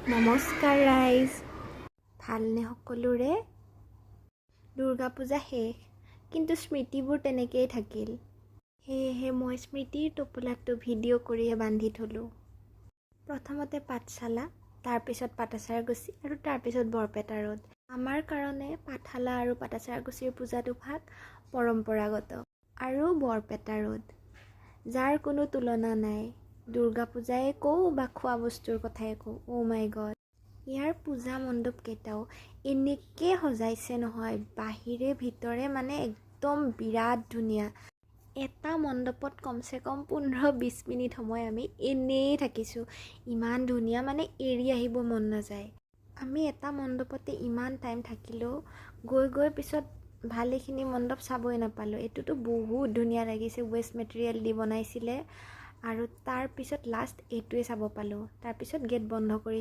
নমস্কাৰ ৰাইজ, ভালনে সকলোৰে? দুৰ্গা পূজা শেষ, কিন্তু স্মৃতিবোৰ তেনেকেই থাকিল। সেয়েহে মই স্মৃতিৰ টোপোলাটো ভিডিঅ' কৰিয়ে বান্ধি থলোঁ। প্ৰথমতে পাঠশালা, তাৰপিছত পাটাচাৰকুছি আৰু তাৰপিছত বৰপেটা ৰোড। আমাৰ কাৰণে পাঠশালা আৰু পাটাচাৰকুছিৰ পূজাটো ভাগ পৰম্পৰাগত আৰু বৰপেটা ৰোড, যাৰ কোনো তুলনা নাই। দুৰ্গা পূজাই কওঁ বা খোৱা বস্তুৰ কথাই কওঁ, অ' মাই গড। ইয়াৰ পূজা মণ্ডপ কেইটাও এনেকৈ সজাইছে নহয়, বাহিৰে ভিতৰে মানে একদম বিৰাট ধুনীয়া। এটা মণ্ডপত কমচে কম 15-20 মিনিট সময় আমি এনেই থাকিছোঁ। ইমান ধুনীয়া, মানে এৰি আহিব মন নাযায়। আমি এটা মণ্ডপতে ইমান টাইম থাকিলেও গৈ পিছত ভালেখিনি মণ্ডপ চাবই নাপালোঁ। এইটোতো বহুত ধুনীয়া লাগিছে, ৱেষ্ট মেটেৰিয়েল দি বনাইছিলে আৰু তাৰপিছত লাষ্ট এইটোৱে চাব পালোঁ। তাৰপিছত গেট বন্ধ কৰি